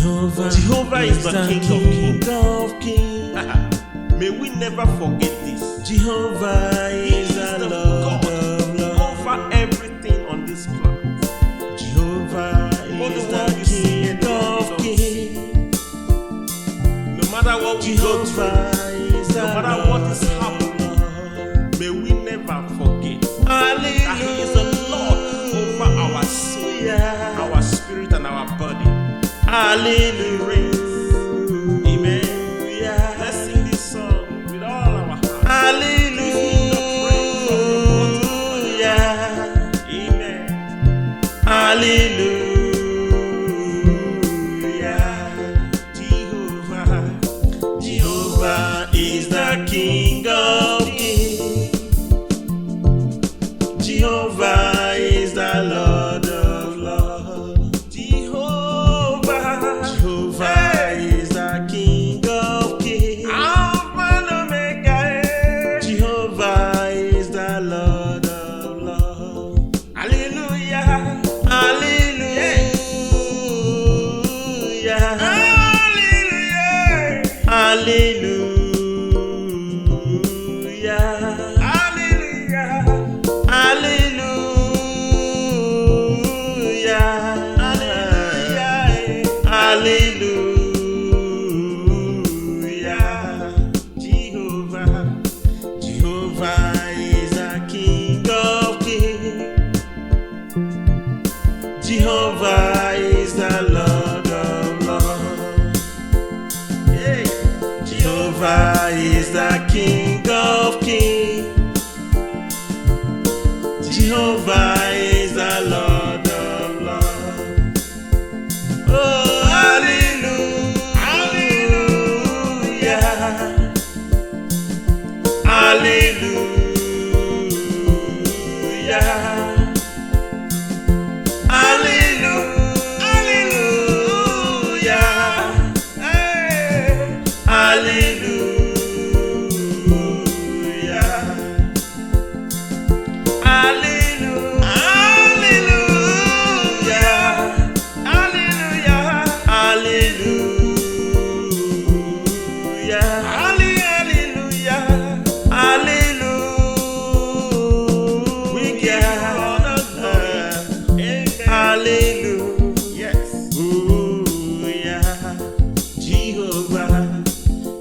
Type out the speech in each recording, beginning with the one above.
Jehovah is the King of kings. May we never forget this. Jehovah is the Lord of lords. Over everything on this planet. Jehovah is the King of kings. No matter what we go through, no matter what is happening, may we never forget that He is the Lord over our soul, our spirit, and our body. Hallelujah. Amen. Let's sing this song with all our heart. Hallelujah. Amen. Hallelujah. Jehovah is the King of kings. Jehovah is the Lord of lords. Jehovah is the King of kings. Alpha and Omega. Jehovah is the Lord of lords. Hallelujah. Hallelujah. Hallelujah. Hallelujah. Jehovah is the King of kings. Jehovah is the Lord of lords. Hey. Jehovah is the King of kings. Jehovah is the Lord of lords. Oh, hallelujah. Hallelujah. Hallelujah.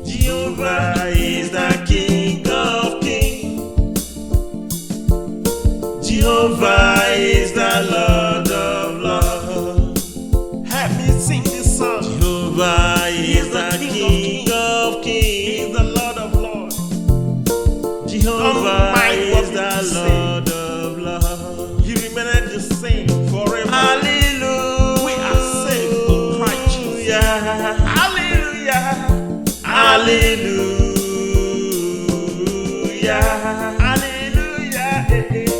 Jehovah is the King of kings. Jehovah is the Lord of lords. Help me sing this song. Jehovah is the King of kings. He is the Lord of lords. Jehovah is the Lord of lords. He remained the same forever. Hallelujah. We are saved in Christ Jesus. Hallelujah. Hallelujah. Hallelujah. Hallelujah.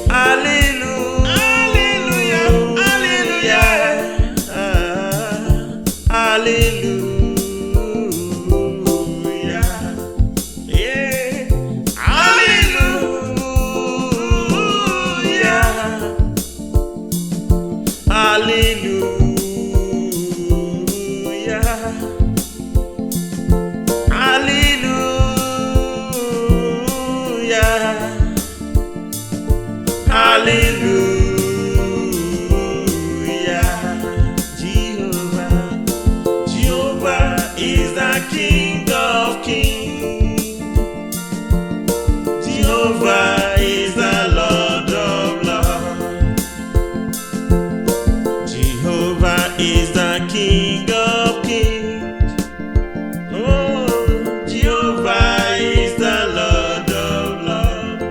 Hallelujah. Hallelujah. Hallelujah. Yeah. Hallelujah. Hallelujah. Hallelujah. Jehovah is the King of kings. Jehovah is the Lord of lords. Jehovah is the King of kings. Oh, Jehovah is the Lord of lords.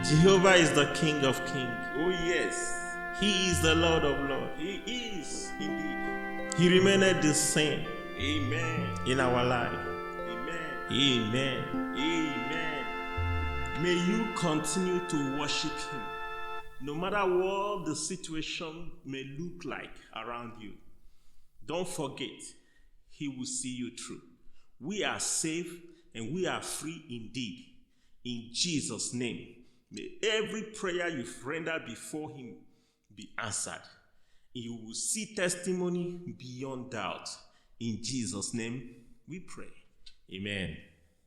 Jehovah is the King of kings. Oh yes. He is the Lord of lords. He is indeed. He remained the same Amen. in our life. Amen. Amen. Amen. May you continue to worship him, no matter what the situation may look like around you. Don't forget, he will see you through. We are safe and we are free indeed. In Jesus' name, may every prayer you've rendered before him be answered. You will see testimony beyond doubt. In Jesus' name, we pray. Amen.